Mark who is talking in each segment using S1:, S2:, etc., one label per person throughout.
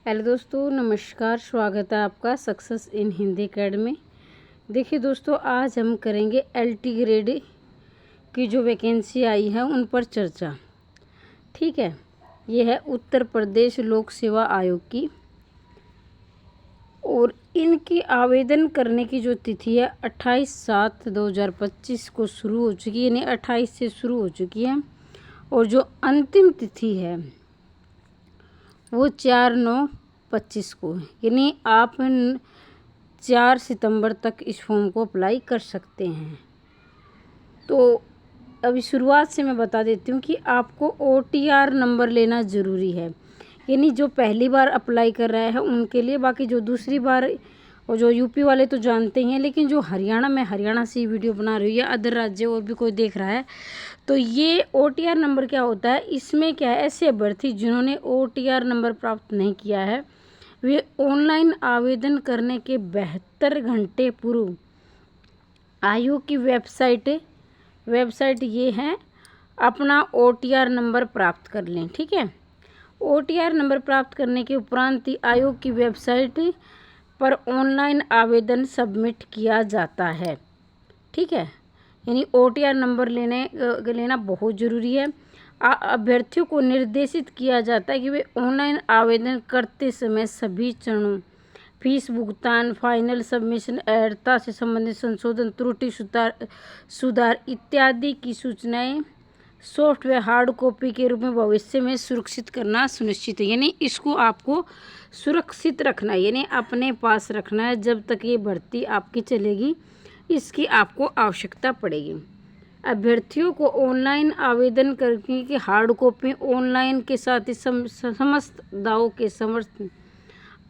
S1: Hello दोस्तों, नमस्कार। स्वागत है आपका सक्सेस इन हिंदी अकेडमी। देखिए दोस्तों, आज हम करेंगे एलटी ग्रेड की जो वैकेंसी आई है उन पर चर्चा। ठीक है, ये है उत्तर प्रदेश लोक सेवा आयोग की और इनकी आवेदन करने की जो तिथि है 28/7/2025 को शुरू हो चुकी है, यानी 28 से शुरू हो चुकी है और जो अंतिम तिथि है वो 4/9/25 को है, यानी आप 4 सितंबर तक इस फॉर्म को अप्लाई कर सकते हैं। तो अभी शुरुआत से मैं बता देती हूँ कि आपको OTR नंबर लेना ज़रूरी है, यानी जो पहली बार अप्लाई कर रहा है उनके लिए। बाकी जो दूसरी बार और जो यूपी वाले तो जानते ही हैं, लेकिन जो हरियाणा से ही वीडियो बना रही हूँ या अदर राज्य और भी कोई देख रहा है तो ये OTR नंबर क्या होता है, इसमें क्या है, ऐसे अभ्यर्थी जिन्होंने OTR नंबर प्राप्त नहीं किया है वे ऑनलाइन आवेदन करने के 72 घंटे पूर्व आयोग की वेबसाइट ये है, अपना OTR नंबर प्राप्त कर लें। ठीक है, OTR नंबर प्राप्त करने के उपरांत ही आयोग की वेबसाइट पर ऑनलाइन आवेदन सबमिट किया जाता है। ठीक है, यानी OTR नंबर लेना बहुत ज़रूरी है। अभ्यर्थियों को निर्देशित किया जाता है कि वे ऑनलाइन आवेदन करते समय सभी चरणों, फीस भुगतान, फाइनल सबमिशन, अर्हता से संबंधित संशोधन, त्रुटि सुधार इत्यादि की सूचनाएं सॉफ्ट व हार्ड कॉपी के रूप में भविष्य में सुरक्षित करना सुनिश्चित है। यानी इसको आपको सुरक्षित रखना है, यानी अपने पास रखना है जब तक ये भर्ती आपकी चलेगी, इसकी आपको आवश्यकता पड़ेगी। अभ्यर्थियों को ऑनलाइन आवेदन करने की हार्ड कॉपी ऑनलाइन के साथ ही समस्त दावों के समर्थ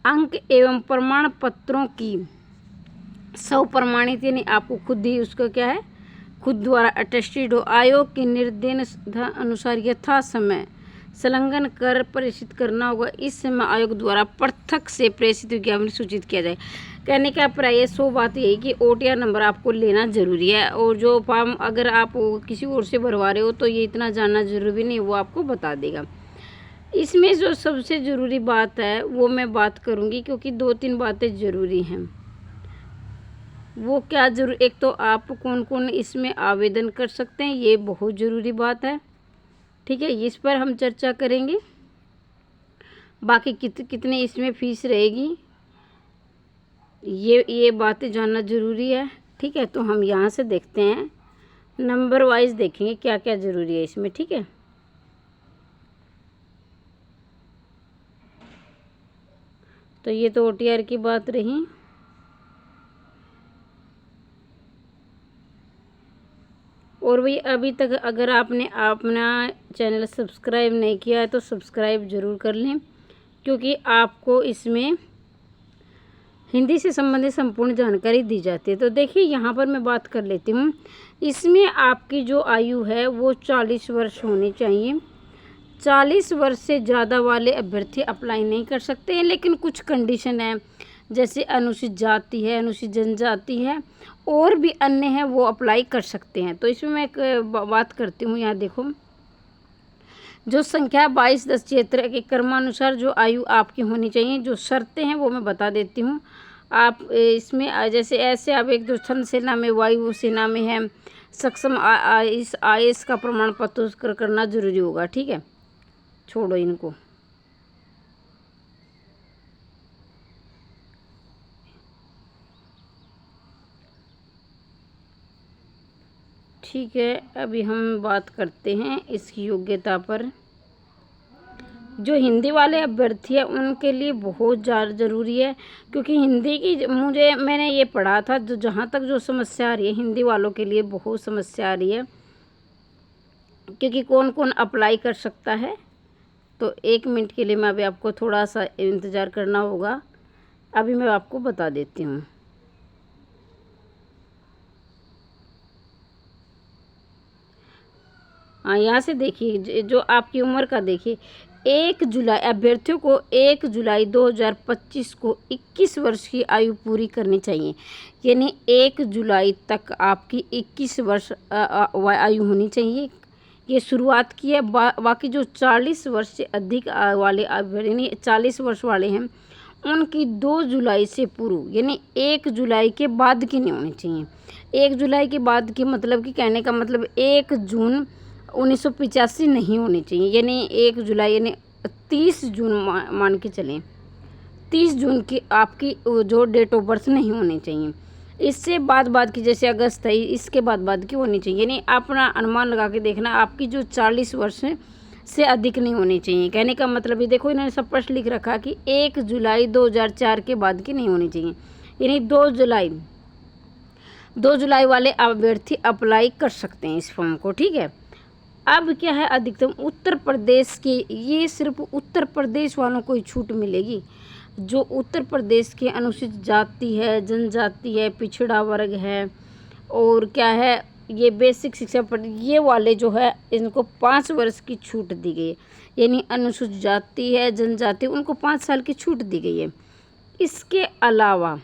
S1: अंक एवं प्रमाण पत्रों की स्वप्रमाणित, यानी आपको खुद ही उसका क्या है, खुद द्वारा अटेस्टेड हो, आयोग के निर्देश अनुसार यथा समय संलग्न कर प्रेषित करना होगा। इस समय आयोग द्वारा पृथक से प्रेषित विज्ञापन सूचित किया जाए। कहने का प्राय 100 बात यही कि OTR नंबर आपको लेना ज़रूरी है, और जो फॉर्म अगर आप किसी और से भरवा रहे हो तो ये इतना जानना ज़रूरी नहीं, वो आपको बता देगा। इसमें जो सबसे ज़रूरी बात है वो मैं बात करूँगी, क्योंकि 2-3 बातें ज़रूरी हैं। वो क्या एक तो आप कौन कौन इसमें आवेदन कर सकते हैं, ये बहुत ज़रूरी बात है। ठीक है, इस पर हम चर्चा करेंगे। बाकी कितने इसमें फ़ीस रहेगी, ये बातें जानना ज़रूरी है। ठीक है, तो हम यहाँ से देखते हैं, नंबर वाइज देखेंगे क्या क्या ज़रूरी है इसमें। ठीक है, तो ये तो OTR की बात रही। और भाई अभी तक अगर आपने अपना चैनल सब्सक्राइब नहीं किया है तो सब्सक्राइब ज़रूर कर लें, क्योंकि आपको इसमें हिंदी से संबंधित संपूर्ण जानकारी दी जाती है। तो देखिए यहाँ पर मैं बात कर लेती हूँ। इसमें आपकी जो आयु है वो 40 वर्ष होनी चाहिए। 40 वर्ष से ज़्यादा वाले अभ्यर्थी अप्लाई नहीं कर सकते हैं, लेकिन कुछ कंडीशन है, जैसे अनुसूचित जाति है, अनुसूचित जनजाति है और भी अन्य है, वो अप्लाई कर सकते हैं। तो इसमें मैं एक बात करती हूँ। यहाँ देखो, जो संख्या 22/10 के क्रमानुसार जो आयु आपकी होनी चाहिए, जो शर्तें हैं वो मैं बता देती हूँ। आप इसमें जैसे ऐसे आप एक तो थल सेना में, वायु सेना में है, सक्षम IAS का प्रमाण पत्र करना जरूरी होगा। ठीक है, छोड़ो इनको। ठीक है, अभी हम बात करते हैं इसकी योग्यता पर। जो हिंदी वाले अभ्यर्थी हैं उनके लिए बहुत ज़्यादा ज़रूरी है, क्योंकि हिंदी की मैंने ये पढ़ा था, जो जहाँ तक जो समस्या आ रही है हिंदी वालों के लिए बहुत समस्या आ रही है, क्योंकि कौन कौन अप्लाई कर सकता है। तो 1 मिनट के लिए मैं अभी आपको थोड़ा सा इंतज़ार करना होगा, अभी मैं आपको बता देती हूँ। हाँ, यहाँ से देखिए, जो आपकी उम्र का देखिए, 1 जुलाई अभ्यर्थियों को 1 जुलाई 2025 को 21 वर्ष की आयु पूरी करनी चाहिए, यानी 1 जुलाई तक आपकी 21 वर्ष आयु होनी चाहिए। ये शुरुआत की है। बाकी जो 40 वर्ष से अधिक वाले यानी 40 वर्ष वाले हैं उनकी 2 जुलाई से पूर्व यानी 1 जुलाई के बाद की नहीं होनी चाहिए। 1 जुलाई के बाद की मतलब कि कहने का मतलब 1 जून 1985 नहीं होनी चाहिए, यानी 1 जुलाई यानी 30 जून मान के चलें, 30 जून की आपकी जो डेट ऑफ बर्थ नहीं होनी चाहिए। इससे बाद की जैसे अगस्त है इसके बाद की होनी चाहिए, यानी अपना अनुमान लगा के देखना आपकी जो 40 वर्ष से अधिक नहीं होनी चाहिए। कहने का मतलब ये देखो इन्होंने स्पष्ट लिख रखा कि 1 जुलाई 2004 के बाद की नहीं होनी चाहिए, यानी 2 जुलाई वाले अभ्यर्थी अप्लाई कर सकते हैं इस फॉर्म को। ठीक है, अब क्या है अधिकतम उत्तर प्रदेश के, ये सिर्फ उत्तर प्रदेश वालों को ही छूट मिलेगी। जो उत्तर प्रदेश के अनुसूचित जाति है, जनजाति है, पिछड़ा वर्ग है और क्या है ये बेसिक शिक्षा पर ये वाले जो है इनको 5 वर्ष की छूट दी गई है, यानी अनुसूचित जाति है, जनजाति उनको 5 साल की छूट दी गई है। इसके अलावा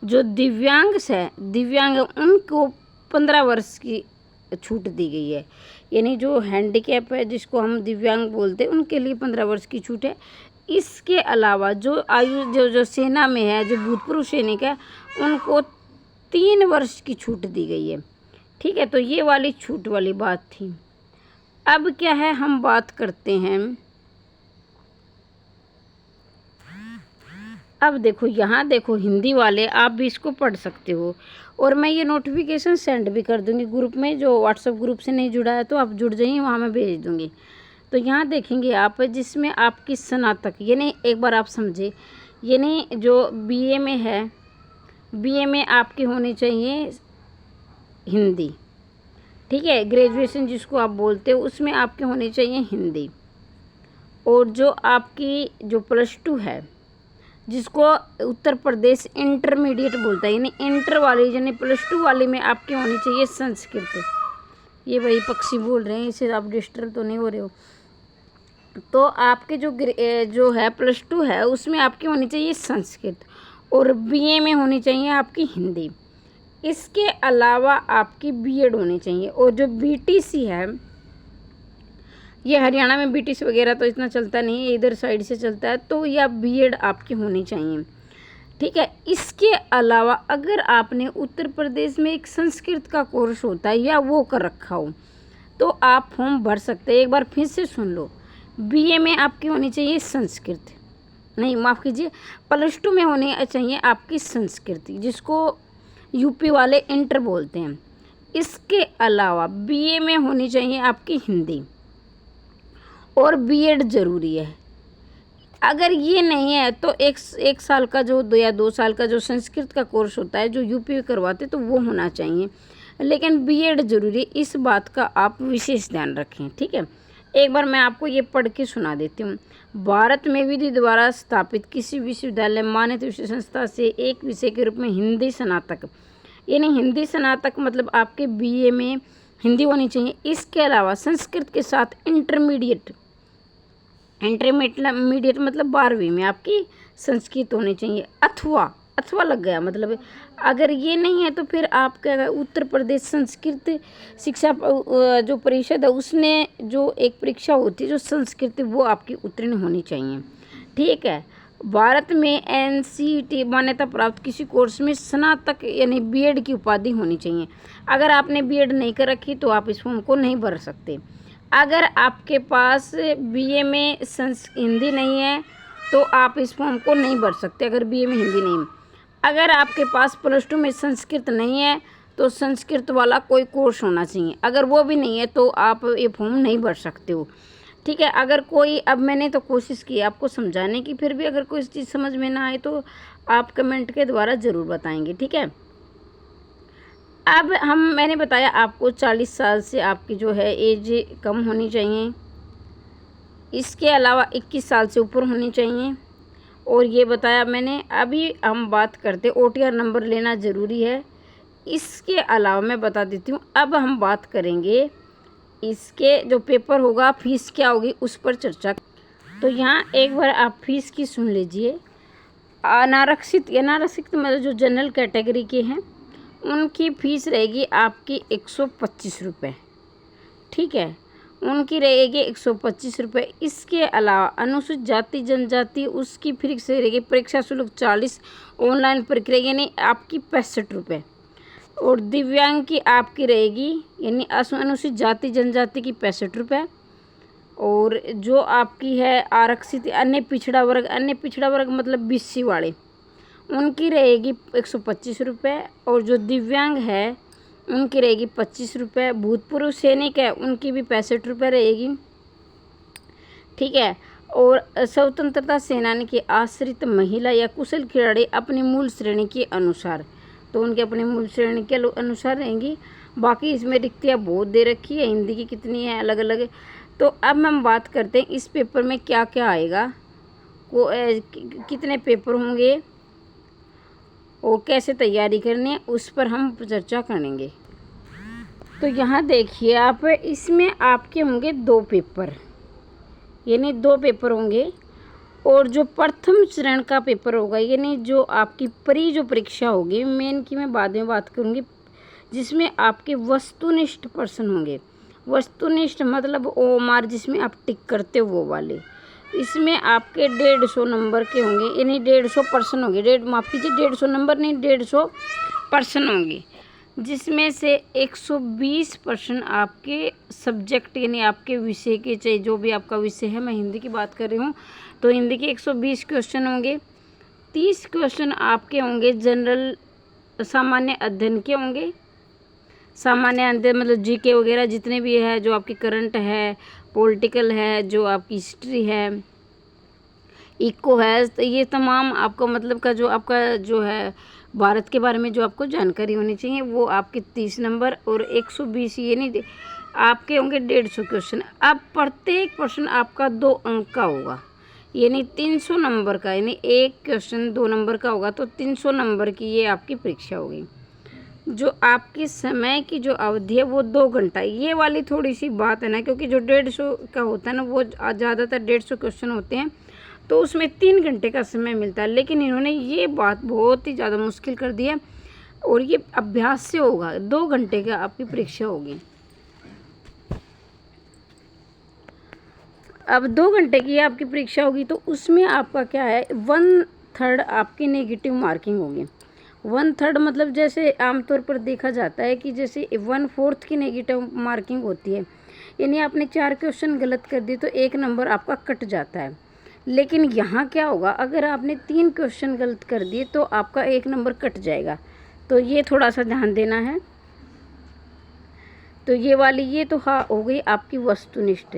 S1: जो दिव्यांग उनको 15 वर्ष की छूट दी गई है, यानी जो हैंडीकैप है जिसको हम दिव्यांग बोलते हैं उनके लिए 15 वर्ष की छूट है। इसके अलावा जो आयु जो सेना में है, जो भूतपूर्व सैनिक है उनको 3 वर्ष की छूट दी गई है। ठीक है, तो ये वाली छूट वाली बात थी। अब क्या है हम बात करते हैं, अब देखो यहाँ देखो हिंदी वाले आप भी इसको पढ़ सकते हो और मैं ये नोटिफिकेशन सेंड भी कर दूँगी ग्रुप में। जो व्हाट्सएप ग्रुप से नहीं जुड़ा है तो आप जुड़ जाइए, वहाँ मैं भेज दूँगी। तो यहाँ देखेंगे आप जिसमें आपकी स्नातक यानी एक बार आप समझे, यानी जो बीए में है, बीए में आपकी होनी चाहिए हिंदी। ठीक है, ग्रेजुएशन जिसको आप बोलते हो उसमें आपकी होनी चाहिए हिंदी। और जो आपकी जो +2 है जिसको उत्तर प्रदेश इंटरमीडिएट बोलता है, यानी इंटर वाली यानी +2 वाली में आपकी होनी चाहिए संस्कृत। ये वही पक्षी बोल रहे हैं, इससे आप डिस्टर्ब तो नहीं हो रहे हो। तो आपके जो है +2 है उसमें आपकी होनी चाहिए संस्कृत और बीए में होनी चाहिए आपकी हिंदी। इसके अलावा आपकी बीएड होनी चाहिए। और जो बीटीसी है, ये हरियाणा में बीटीसी वगैरह तो इतना चलता नहीं है, इधर साइड से चलता है, तो यह बीएड आपकी होनी चाहिए। ठीक है, इसके अलावा अगर आपने उत्तर प्रदेश में एक संस्कृत का कोर्स होता है या वो कर रखा हो तो आप फॉर्म भर सकते हैं। एक बार फिर से सुन लो, बीए में आपकी होनी चाहिए संस्कृत, नहीं माफ़ कीजिए, +2 में होनी चाहिए आपकी संस्कृत जिसको यूपी वाले इंटर बोलते हैं। इसके अलावा बीए में होनी चाहिए आपकी हिंदी और बीएड ज़रूरी है। अगर ये नहीं है तो एक साल का जो 2 साल का जो संस्कृत का कोर्स होता है जो यूपी में करवाते तो वो होना चाहिए, लेकिन बीएड ज़रूरी, इस बात का आप विशेष ध्यान रखें। ठीक है, एक बार मैं आपको ये पढ़ के सुना देती हूँ। भारत में विधि द्वारा स्थापित किसी विश्वविद्यालय मान्यता विषय संस्था से एक विषय के रूप में हिंदी स्नातक, यानी हिंदी स्नातक मतलब आपके बीए में हिंदी होनी चाहिए। इसके अलावा संस्कृत के साथ इंटरमीडिएट मतलब 12वीं में आपकी संस्कृत होनी चाहिए, अथवा लग गया मतलब अगर ये नहीं है तो फिर आपका उत्तर प्रदेश संस्कृत शिक्षा जो परिषद है उसने जो एक परीक्षा होती है जो संस्कृत वो आपकी उत्तीर्ण होनी चाहिए। ठीक है, भारत में एनसीईटी मान्यता प्राप्त किसी कोर्स में स्नातक यानी बीएड की उपाधि होनी चाहिए। अगर आपने बीएड नहीं कर रखी तो आप इस फॉर्म को नहीं भर सकते। अगर आपके पास बीए में हिंदी नहीं है तो आप इस फॉर्म को नहीं भर सकते, अगर बीए में हिंदी नहीं। अगर आपके पास +2 में संस्कृत नहीं है तो संस्कृत वाला कोई कोर्स होना चाहिए, अगर वो भी नहीं है तो आप ये फॉर्म नहीं भर सकते हो। ठीक है, अगर कोई, अब मैंने तो कोशिश की आपको समझाने की, फिर भी अगर कोई चीज़ समझ में ना आए तो आप कमेंट के द्वारा ज़रूर बताएंगे। ठीक है, अब मैंने बताया आपको 40 साल से आपकी जो है एज कम होनी चाहिए, इसके अलावा 21 साल से ऊपर होनी चाहिए और ये बताया मैंने। अभी हम बात करते OTR नंबर लेना ज़रूरी है। इसके अलावा मैं बता देती हूँ, अब हम बात करेंगे इसके जो पेपर होगा फीस क्या होगी उस पर चर्चा। तो यहाँ एक बार आप फीस की सुन लीजिए। अनारक्षित मतलब जो जनरल कैटेगरी के हैं उनकी फ़ीस रहेगी आपकी 125 रुपये। ठीक है, उनकी रहेगी 125 रुपये। इसके अलावा अनुसूचित जाति जनजाति उसकी फिर से रहेगी परीक्षा शुल्क 40, ऑनलाइन प्रक्रिया यानी आपकी 65 रुपये। और दिव्यांग की आपकी रहेगी यानी अनुसूचित जाति जनजाति की 65 रुपये। और जो आपकी है आरक्षित अन्य पिछड़ा वर्ग मतलब BC वाले, उनकी रहेगी 125 रुपये। और जो दिव्यांग है उनकी रहेगी 25 रुपये। भूतपूर्व सैनिक है उनकी भी 65 रुपये रहेगी, ठीक है। और स्वतंत्रता सेनानी की आश्रित महिला या कुशल खिलाड़ी अपनी मूल श्रेणी के अनुसार, तो उनके अपने मूल श्रेणी के अनुसार रहेंगी। बाकी इसमें रिक्तियाँ बहुत दे रखी है, हिंदी की कितनी है अलग अलग। तो अब हम बात करते हैं इस पेपर में क्या क्या आएगा, कितने पेपर होंगे और कैसे तैयारी करनी है, उस पर हम चर्चा करेंगे। तो यहाँ देखिए आप, इसमें आपके होंगे 2 पेपर, यानी 2 पेपर होंगे। और जो प्रथम चरण का पेपर होगा यानी जो आपकी जो परीक्षा होगी, मेन की मैं बाद में बात करूँगी, जिसमें आपके वस्तुनिष्ठ प्रश्न होंगे। वस्तुनिष्ठ मतलब OMR जिसमें आप टिक करते हो वो वाले। इसमें आपके 150 नंबर के होंगे, यानी 150 प्रश्न होंगे। माफ़ कीजिए 150 नंबर नहीं, 150 प्रश्न होंगे, जिसमें से 120 प्रश्न आपके सब्जेक्ट यानी आपके विषय के, चाहे जो भी आपका विषय है, मैं हिंदी की बात कर रही हूँ तो हिंदी के 120 क्वेश्चन होंगे। 30 क्वेश्चन आपके होंगे जनरल सामान्य अध्ययन के होंगे। सामान्य अध्ययन मतलब GK वगैरह जितने भी है, जो आपकी करंट है, पॉलिटिकल है, जो आपकी हिस्ट्री है, इको है, तो ये तमाम आपका मतलब का जो आपका जो है भारत के बारे में जो आपको जानकारी होनी चाहिए, वो आपके 30 नंबर। और 120 ये नहीं आपके होंगे 150 क्वेश्चन। अब प्रत्येक प्रश्न आपका 2 अंक का होगा, यानी 300 नंबर का, यानी एक क्वेश्चन 2 नंबर का होगा, तो 300 नंबर की ये आपकी परीक्षा होगी। जो आपकी समय की जो अवधि है वो 2 घंटा। ये वाली थोड़ी सी बात है ना, क्योंकि जो 150 का होता है ना वो ज़्यादातर 150 क्वेश्चन होते हैं, तो उसमें 3 घंटे का समय मिलता है। लेकिन इन्होंने ये बात बहुत ही ज़्यादा मुश्किल कर दी है, और ये अभ्यास से होगा। 2 घंटे का आपकी परीक्षा होगी। अब 2 घंटे की आपकी परीक्षा होगी, तो उसमें आपका क्या है, 1/3 आपकी नेगेटिव मार्किंग होगी। 1/3 मतलब जैसे आमतौर पर देखा जाता है कि जैसे 1/4 की नेगेटिव मार्किंग होती है, यानी आपने 4 क्वेश्चन गलत कर दिए तो 1 नंबर आपका कट जाता है। लेकिन यहाँ क्या होगा, अगर आपने 3 क्वेश्चन गलत कर दिए तो आपका 1 नंबर कट जाएगा। तो ये थोड़ा सा ध्यान देना है। तो ये वाली ये तो हाँ हो गई आपकी वस्तुनिष्ठ।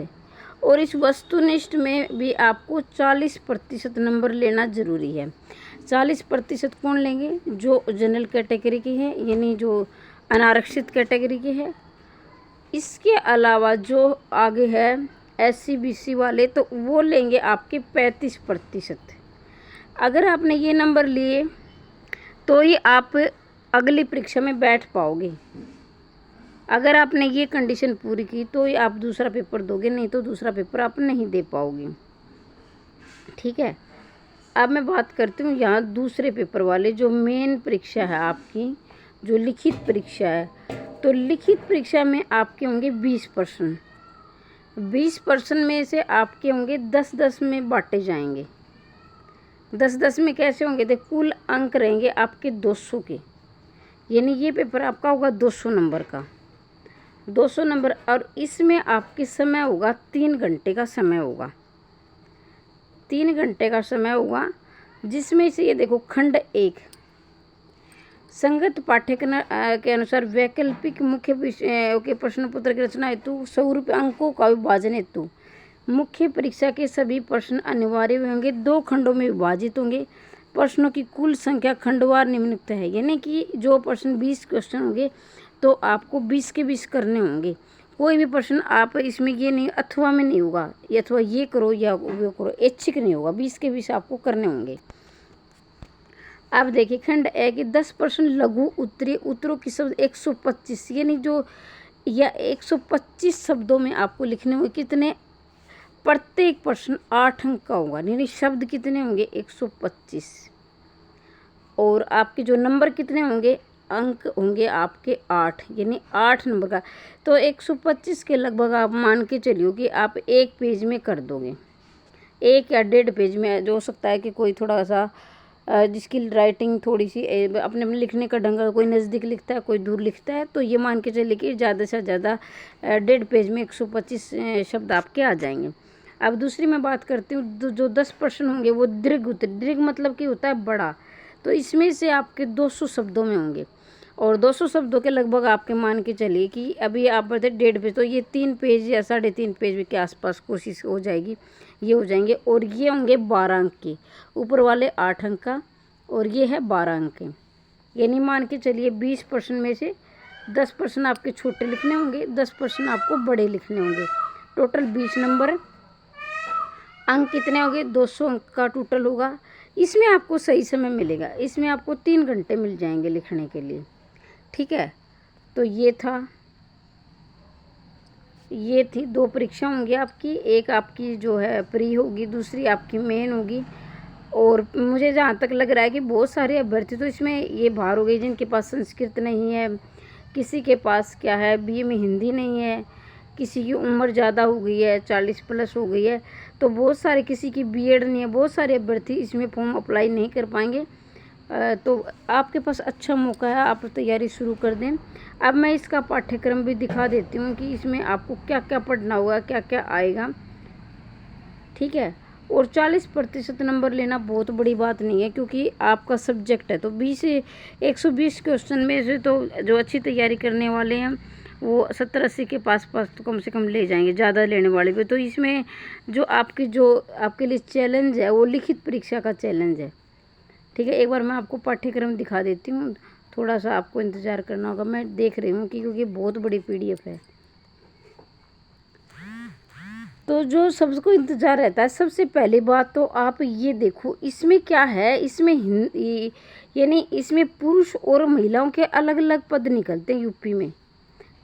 S1: और इस वस्तुनिष्ठ में भी आपको 40% नंबर लेना ज़रूरी है। 40% कौन लेंगे, जो जनरल कैटेगरी की है, यानी जो अनारक्षित कैटेगरी की है। इसके अलावा जो आगे है SC BC वाले, तो वो लेंगे आपके 35%। अगर आपने ये नंबर लिए तो ही आप अगली परीक्षा में बैठ पाओगे। अगर आपने ये कंडीशन पूरी की तो ही आप दूसरा पेपर दोगे, नहीं तो दूसरा पेपर आप नहीं दे पाओगे, ठीक है। अब मैं बात करती हूँ यहाँ दूसरे पेपर वाले, जो मेन परीक्षा है आपकी, जो लिखित परीक्षा है। तो लिखित परीक्षा में आपके होंगे 20%। 20% में से आपके होंगे 10-10 में बांटे जाएंगे। 10-10 में कैसे होंगे, देख कुल अंक रहेंगे आपके 200 के, यानी ये पेपर आपका होगा 200 नंबर का, 200 नंबर। और इसमें आपके समय होगा 3 घंटे का समय होगा, 3 घंटे का समय होगा, जिसमें से ये देखो खंड 1 संगत पाठ्यक्रम के अनुसार वैकल्पिक मुख्य विषय के प्रश्न पत्र की रचना हेतु 100 रुपये अंकों का विभाजन हेतु मुख्य परीक्षा के सभी प्रश्न अनिवार्य होंगे, 2 खंडों में विभाजित होंगे। प्रश्नों की कुल संख्या खंडवार निम्नलिखित है, यानी कि जो प्रश्न 20 क्वेश्चन होंगे तो आपको 20 के 20 करने होंगे। कोई भी प्रश्न आप इसमें ये नहीं अथवा में नहीं होगा, अथवा ये करो या वो करो, ऐच्छिक नहीं होगा, 20 के 20 आपको करने होंगे। अब देखिए खंड 1 कि 10% लघु उत्तरी उत्तरों की शब्द 125, यानी जो या 125 शब्दों में आपको लिखने होंगे। कितने, प्रत्येक प्रश्न 8 अंक का होगा, यानी शब्द कितने होंगे 125। और आपके जो नंबर कितने होंगे अंक होंगे आपके 8, यानी 8 नंबर का। तो 125 के लगभग आप मान के चलिए कि आप एक पेज में कर दोगे, 1 या 1.5 पेज में। जो हो सकता है कि कोई थोड़ा सा जिसकी राइटिंग थोड़ी सी अपने अपने लिखने का ढंग, कोई नज़दीक लिखता है कोई दूर लिखता है, तो ये मान के चलिए कि ज़्यादा से ज़्यादा 1.5 पेज में 125 शब्द आपके आ जाएंगे। अब दूसरी मैं बात करती हूँ, जो 10% होंगे वो दीर्घ होते। दीर्घ मतलब कि होता है बड़ा, तो इसमें से आपके 200 शब्दों में होंगे, और 200 शब्दों के लगभग आपके मान के चलिए कि अभी आप बढ़ते 1.5 पेज, तो ये 3 पेज या 3.5 पेज के आसपास कोशिश हो जाएगी, ये हो जाएंगे। और ये होंगे 12 अंक के, ऊपर वाले 8 अंक का, और ये है 12 अंक के। यानी मान के चलिए 20% में से 10% आपके छोटे लिखने होंगे, 10% आपको बड़े लिखने होंगे। Total 20 number. अंक कितने हो गए? 200 अंक का टोटल होगा। इसमें आपको सही समय मिलेगा, इसमें आपको 3 घंटे मिल जाएंगे लिखने के लिए, ठीक है। तो ये थी 2 परीक्षा होंगी आपकी, एक आपकी जो है प्री होगी, दूसरी आपकी मेन होगी। और मुझे जहाँ तक लग रहा है कि बहुत सारे अभ्यर्थी तो इसमें ये बाहर हो गए जिनके पास संस्कृत नहीं है, किसी के पास क्या है बीए में हिंदी नहीं है, किसी की उम्र ज़्यादा हो गई है, 40 प्लस हो गई है, तो बहुत सारे, किसी की बीएड नहीं है, बहुत सारे अभ्यर्थी इसमें फॉर्म अप्लाई नहीं कर पाएंगे। तो आपके पास अच्छा मौका है, आप तैयारी शुरू कर दें। अब मैं इसका पाठ्यक्रम भी दिखा देती हूँ कि इसमें आपको क्या क्या पढ़ना होगा, क्या क्या आएगा, ठीक है। और 40% नंबर लेना बहुत बड़ी बात नहीं है, क्योंकि आपका सब्जेक्ट है। तो 120 क्वेश्चन में से तो जो अच्छी तैयारी करने वाले हैं वो 70-80 के पास तो कम से कम ले जाएंगे, ज़्यादा लेने वाले भी। तो इसमें जो आपके लिए चैलेंज है वो लिखित परीक्षा का चैलेंज है, ठीक है। एक बार मैं आपको पाठ्यक्रम दिखा देती हूँ, थोड़ा सा आपको इंतज़ार करना होगा। मैं देख रही हूँ कि क्योंकि बहुत बड़ी पीडीएफ है, तो जो सबको इंतज़ार रहता है, सबसे पहली बात तो आप ये देखो इसमें क्या है। इसमें यानी इसमें पुरुष और महिलाओं के अलग अलग पद निकलते हैं यूपी में,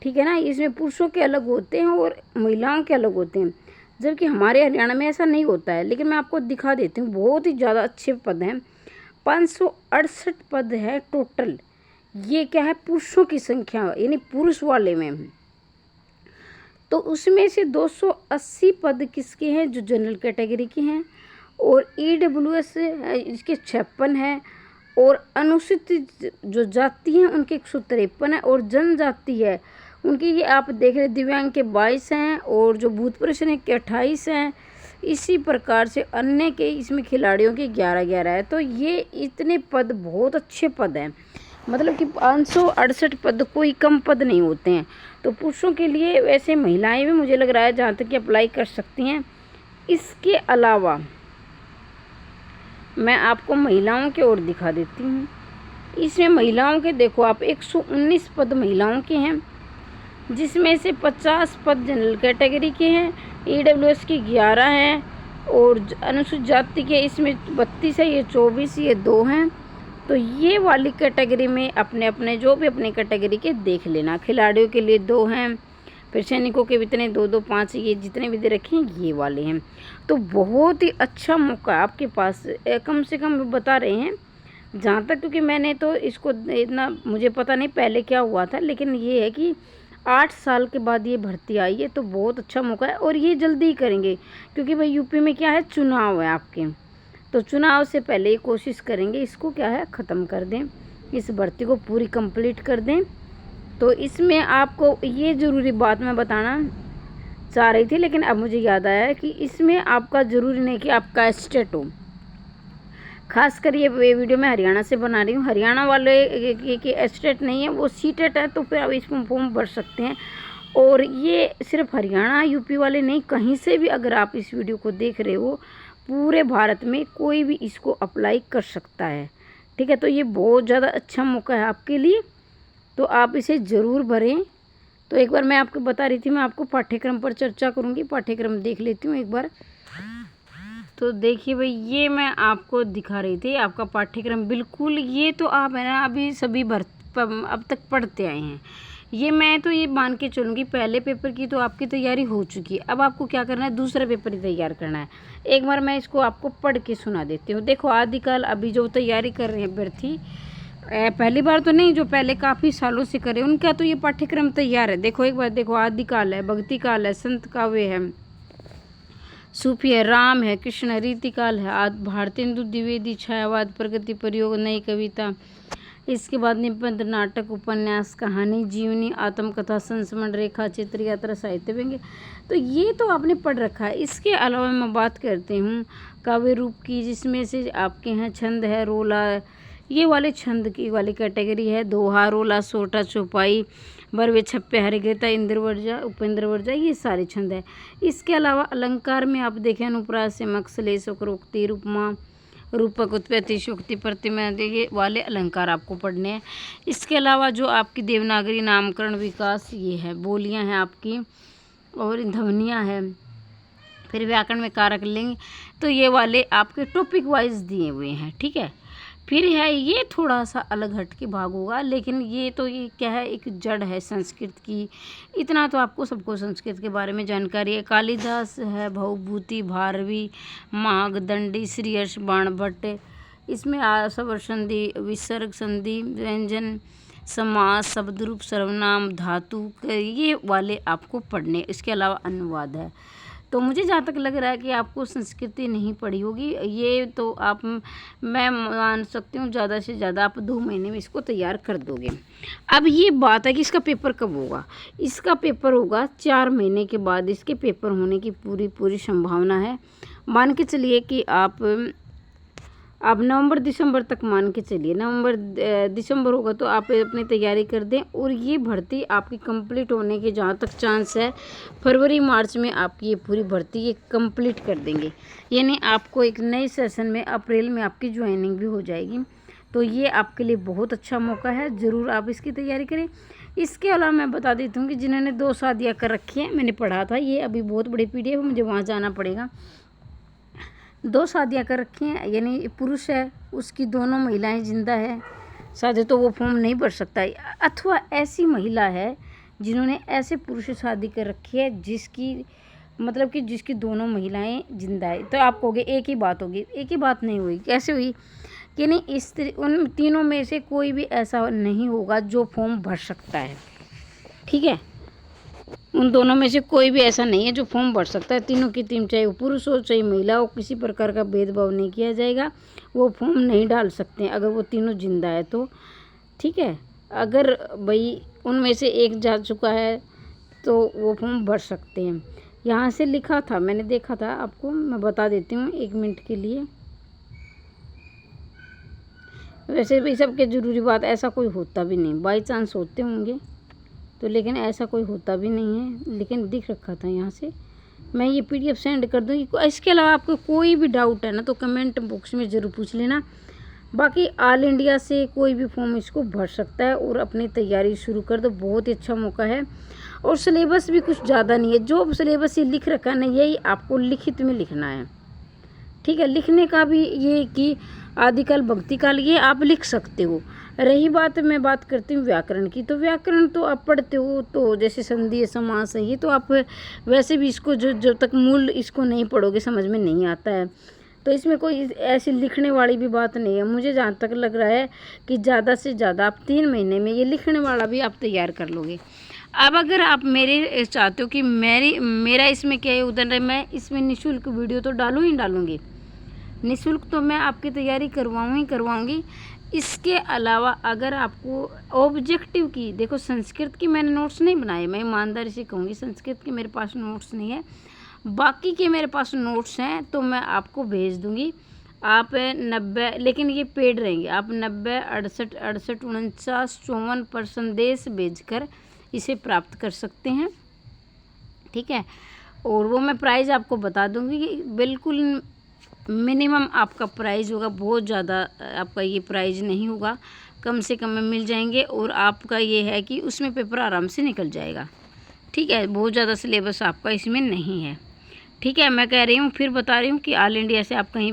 S1: ठीक है ना। इसमें पुरुषों के अलग होते हैं और महिलाओं के अलग होते हैं, जबकि हमारे हरियाणा में ऐसा नहीं होता है। लेकिन मैं आपको दिखा देती हूँ, बहुत ही ज़्यादा अच्छे पद हैं, 568 पद है टोटल। ये क्या है? पुरुषों की संख्या, यानी पुरुष वाले में। तो उसमें से 280 पद किसके हैं? जो जनरल कैटेगरी के हैं। और ईडब्ल्यूएस इसके 56 हैं, और अनुसूचित जो जाति हैं उनके 153 है, और जनजाति है उनके ये आप देख रहे दिव्यांग के 22 हैं, और जो भूतपूर्व सैनिक के 28 हैं। इसी प्रकार से अन्य के इसमें खिलाड़ियों के 11-11 है। तो ये इतने पद बहुत अच्छे पद हैं, मतलब कि 568 पद कोई कम पद नहीं होते हैं। तो पुरुषों के लिए वैसे महिलाएं भी मुझे लग रहा है जहाँ तक कि अप्लाई कर सकती हैं। इसके अलावा मैं आपको महिलाओं के और दिखा देती हूँ। इसमें महिलाओं के देखो आप 119 पद महिलाओं के हैं, जिसमें से 50 पद जनरल कैटेगरी के हैं, ईडब्ल्यूएस की 11 हैं, और अनुसूचित जाति के इसमें 32 है, ये 24, ये 2 हैं। तो ये वाली कैटेगरी में अपने अपने जो भी अपने कैटेगरी के देख लेना। खिलाड़ियों के लिए 2 हैं, फिर सैनिकों के भी इतने 2-2, 5 ये जितने भी दे रखे हैं ये वाले हैं। तो बहुत ही अच्छा मौका आपके पास, कम से कम बता रहे हैं जहाँ तक, क्योंकि मैंने तो इसको इतना मुझे पता नहीं पहले क्या हुआ था, लेकिन ये है कि 8 साल के बाद ये भर्ती आई है, तो बहुत अच्छा मौका है। और ये जल्दी ही करेंगे, क्योंकि भाई यूपी में क्या है, चुनाव है आपके, तो चुनाव से पहले ही कोशिश करेंगे इसको क्या है ख़त्म कर दें, इस भर्ती को पूरी कंप्लीट कर दें। तो इसमें आपको ये ज़रूरी बात मैं बताना चाह रही थी, लेकिन अब मुझे याद आया है कि इसमें आपका ज़रूरी नहीं कि आपका स्टेट हो। खासकर ये वीडियो मैं हरियाणा से बना रही हूँ, हरियाणा वाले की स्टेट नहीं है, वो सीटेट है, तो फिर आप इसमें फॉर्म भर सकते हैं। और ये सिर्फ हरियाणा यूपी वाले नहीं, कहीं से भी अगर आप इस वीडियो को देख रहे हो, पूरे भारत में कोई भी इसको अप्लाई कर सकता है, ठीक है। तो ये बहुत ज़्यादा अच्छा मौका है आपके लिए, तो आप इसे ज़रूर भरें। तो एक बार मैं आपको बता रही थी, मैं आपको पाठ्यक्रम पर चर्चा करूँगी, पाठ्यक्रम देख लेती हूँ एक बार। तो देखिए भाई, ये मैं आपको दिखा रही थी आपका पाठ्यक्रम, बिल्कुल ये तो आप है ना अभी सभी अब तक पढ़ते आए हैं। ये मैं तो ये मान के चलूँगी पहले पेपर की तो आपकी तैयारी हो चुकी है, अब आपको क्या करना है, दूसरा पेपर ही तैयार करना है। एक बार मैं इसको आपको पढ़ के सुना देती हूँ। देखो आदिकाल अभी जो तैयारी कर रहे हैं अभ्यर्थी, पहली बार तो नहीं, जो पहले काफ़ी सालों से करे उनका तो ये पाठ्यक्रम तैयार है। देखो एक बार देखो, आदिकाल है, भक्ति काल है, संत काव्य है, सूफी है, राम है, कृष्ण है, रीतिकाल है, भारतेंदु द्विवेदी, छायावाद, प्रगति, प्रयोग, नई कविता, इसके बाद निबंध, नाटक, उपन्यास, कहानी, जीवनी, आत्मकथा, संस्मरण, रेखा चित्र, यात्रा, साहित्य, व्यंग्य। तो ये तो आपने पढ़ रखा है। इसके अलावा मैं बात करती हूँ काव्य रूप की, जिसमें से आपके यहाँ छंद है, रोला, ये वाले छंद की वाली कैटेगरी है, दोहा, रोला, सोटा, चौपाई, बरवे, छप्पे, हरिगीता, इंद्रवर्जा, उपेंद्र वर्जा, ये सारे छंद है। इसके अलावा अलंकार में आप देखें अनुप्रास, समक, श्लेष, उपरोक्ति, उपमा, रूपक, उत्पत्ति, शोक्ति, प्रतिमा, ये वाले अलंकार आपको पढ़ने हैं। इसके अलावा जो आपकी देवनागरी, नामकरण, विकास, ये है, बोलियां हैं आपकी, और ध्वनियाँ हैं, फिर व्याकरण में कारक, लिंग, तो ये वाले आपके टॉपिक वाइज दिए हुए हैं। ठीक है, फिर है ये थोड़ा सा अलग हट के भाग होगा, लेकिन ये तो ये क्या है, एक जड़ है संस्कृत की। इतना तो आपको सबको संस्कृत के बारे में जानकारी है। कालिदास है, भवभूति, भारवी, मागदंडी, श्रीयश, बाणभट्ट, इसमें आसवर संधि, विसर्ग संधि, व्यंजन, समास, शब्दरूप, सर्वनाम, धातु, ये वाले आपको पढ़ने। इसके अलावा अनुवाद है। तो मुझे जहाँ तक लग रहा है कि आपको संस्कृति नहीं पढ़ी होगी, ये तो आप, मैं मान सकती हूँ ज़्यादा से ज़्यादा आप 2 महीने में इसको तैयार कर दोगे। अब ये बात है कि इसका पेपर कब होगा। इसका पेपर होगा 4 महीने के बाद, इसके पेपर होने की पूरी संभावना है। मान के चलिए कि आप नवंबर दिसंबर तक मान के चलिए, नवंबर दिसंबर होगा तो आप अपनी तैयारी कर दें, और ये भर्ती आपकी कंप्लीट होने के जहाँ तक चांस है, फरवरी मार्च में आपकी ये पूरी भर्ती ये कंप्लीट कर देंगे। यानी आपको एक नए सेशन में अप्रैल में आपकी ज्वाइनिंग भी हो जाएगी। तो ये आपके लिए बहुत अच्छा मौका है, ज़रूर आप इसकी तैयारी करें। इसके अलावा मैं बता देती हूँ कि जिन्होंने 2 शादियाँ कर रखी हैं, मैंने पढ़ा था, ये अभी बहुत बड़ी PDF है, मुझे वहाँ जाना पड़ेगा। 2 शादियाँ कर रखी हैं, यानी पुरुष है, उसकी दोनों महिलाएं जिंदा है, शायद तो वो फॉर्म नहीं भर सकता है। अथवा ऐसी महिला है जिन्होंने ऐसे पुरुष से शादी कर रखी है जिसकी मतलब कि जिसकी दोनों महिलाएं जिंदा है। तो आप कहोगे एक ही बात होगी, एक ही बात नहीं हुई, कैसे हुई कि नहीं, उन तीनों में से कोई भी ऐसा नहीं होगा जो फॉर्म भर सकता है। ठीक है, उन दोनों में से कोई भी ऐसा नहीं है जो फॉर्म भर सकता है। तीनों की टीम, चाहे वो पुरुष हो चाहे महिला हो, किसी प्रकार का भेदभाव नहीं किया जाएगा, वो फॉर्म नहीं डाल सकते हैं अगर वो तीनों जिंदा है तो। ठीक है, अगर भाई उनमें से एक जा चुका है तो वो फॉर्म भर सकते हैं। यहाँ से लिखा था, मैंने देखा था, आपको मैं बता देती हूँ 1 मिनट के लिए। वैसे भी सबके ज़रूरी बात ऐसा कोई होता भी नहीं, बाई चांस होते होंगे तो, लेकिन ऐसा कोई होता भी नहीं है, लेकिन दिख रखा था यहाँ से। मैं ये PDF सेंड कर दूँगी। इसके अलावा आपको कोई भी डाउट है ना तो कमेंट बॉक्स में ज़रूर पूछ लेना। बाकी ऑल इंडिया से कोई भी फॉर्म इसको भर सकता है और अपनी तैयारी शुरू कर दो, बहुत ही अच्छा मौका है। और सिलेबस भी कुछ ज़्यादा नहीं है, जो सिलेबस ये लिख रखा है ना, यही आपको लिखित में लिखना है। ठीक है, लिखने का भी ये कि आदिकाल, भक्तिकाल, ये आप लिख सकते हो। रही बात, मैं बात करती हूँ व्याकरण की, तो व्याकरण तो आप पढ़ते हो, तो जैसे संधि, समास है, ये तो आप वैसे भी इसको जब तक मूल इसको नहीं पढ़ोगे समझ में नहीं आता है। तो इसमें कोई ऐसी लिखने वाली भी बात नहीं है। मुझे जहाँ तक लग रहा है कि ज़्यादा से ज़्यादा आप 3 महीने में ये लिखने वाला भी आप तैयार कर लोगे। अब अगर आप मेरे चाहते हो कि मेरा इसमें क्या योगदान है, मैं इसमें निःशुल्क वीडियो तो डालूँगी, निःशुल्क तो मैं आपकी तैयारी करवाऊँगी। इसके अलावा अगर आपको ऑब्जेक्टिव की, देखो संस्कृत की मैंने नोट्स नहीं बनाए, मैं ईमानदारी से कहूँगी संस्कृत के मेरे पास नोट्स नहीं है, बाकी के मेरे पास नोट्स हैं तो मैं आपको भेज दूँगी। आप 90, लेकिन ये पेड रहेंगे, आप 90 68 68 49 54 पर संदेश भेजकर इसे प्राप्त कर सकते हैं। ठीक है, और वो मैं प्राइस आपको बता दूँगी कि बिल्कुल मिनिमम आपका प्राइस होगा, बहुत ज़्यादा आपका ये प्राइस नहीं होगा, कम से कम में मिल जाएंगे। और आपका ये है कि उसमें पेपर आराम से निकल जाएगा। ठीक है, बहुत ज़्यादा सिलेबस आपका इसमें नहीं है। ठीक है, मैं कह रही हूँ, फिर बता रही हूँ कि ऑल इंडिया से आप कहीं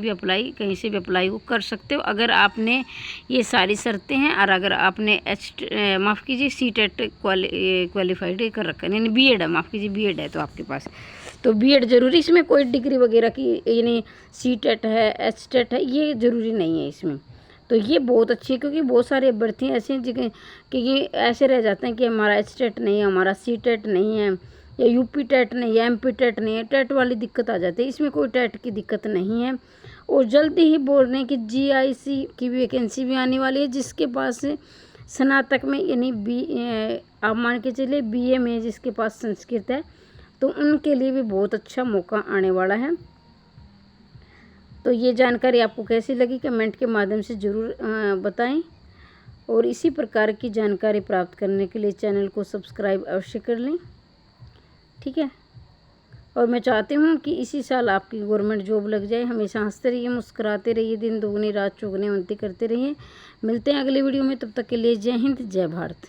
S1: से भी अप्लाई को कर सकते हो अगर आपने ये सारी शर्तें हैं, और अगर आपने CTET क्वालिफाइड कर रखा है, यानी BEd है, BEd है तो आपके पास तो BEd ज़रूरी, इसमें कोई डिग्री वगैरह की यानी CTET है, HTET है, ये ज़रूरी नहीं है इसमें। तो ये बहुत अच्छी है, क्योंकि बहुत सारे अभ्यर्थी ऐसे हैं जिनके कि ऐसे रह जाते हैं कि हमारा टेट नहीं है, हमारा टेट नहीं है, या यूपी टेट नहीं है, MP टेट नहीं है, टेट वाली दिक्कत आ जाती है। इसमें कोई टेट की दिक्कत नहीं है। और जल्दी ही बोल रहे हैं कि GIC की वैकेंसी भी आने वाली है, जिसके पास स्नातक में यानी आप मान के चलिए BA में जिसके पास संस्कृत है, तो उनके लिए भी बहुत अच्छा मौका आने वाला है। तो ये जानकारी आपको कैसी लगी कमेंट के माध्यम से ज़रूर बताएं। और इसी प्रकार की जानकारी प्राप्त करने के लिए चैनल को सब्सक्राइब अवश्य कर लें, ठीक है। और मैं चाहती हूँ कि इसी साल आपकी गवर्नमेंट जॉब लग जाए। हमेशा हंसते रहिए, मुस्कुराते रहिए, दिन दोगुनी रात चौगुनी उन्नति करते रहिए। मिलते हैं अगली वीडियो में, तब तक के लिए जय हिंद, जय भारत।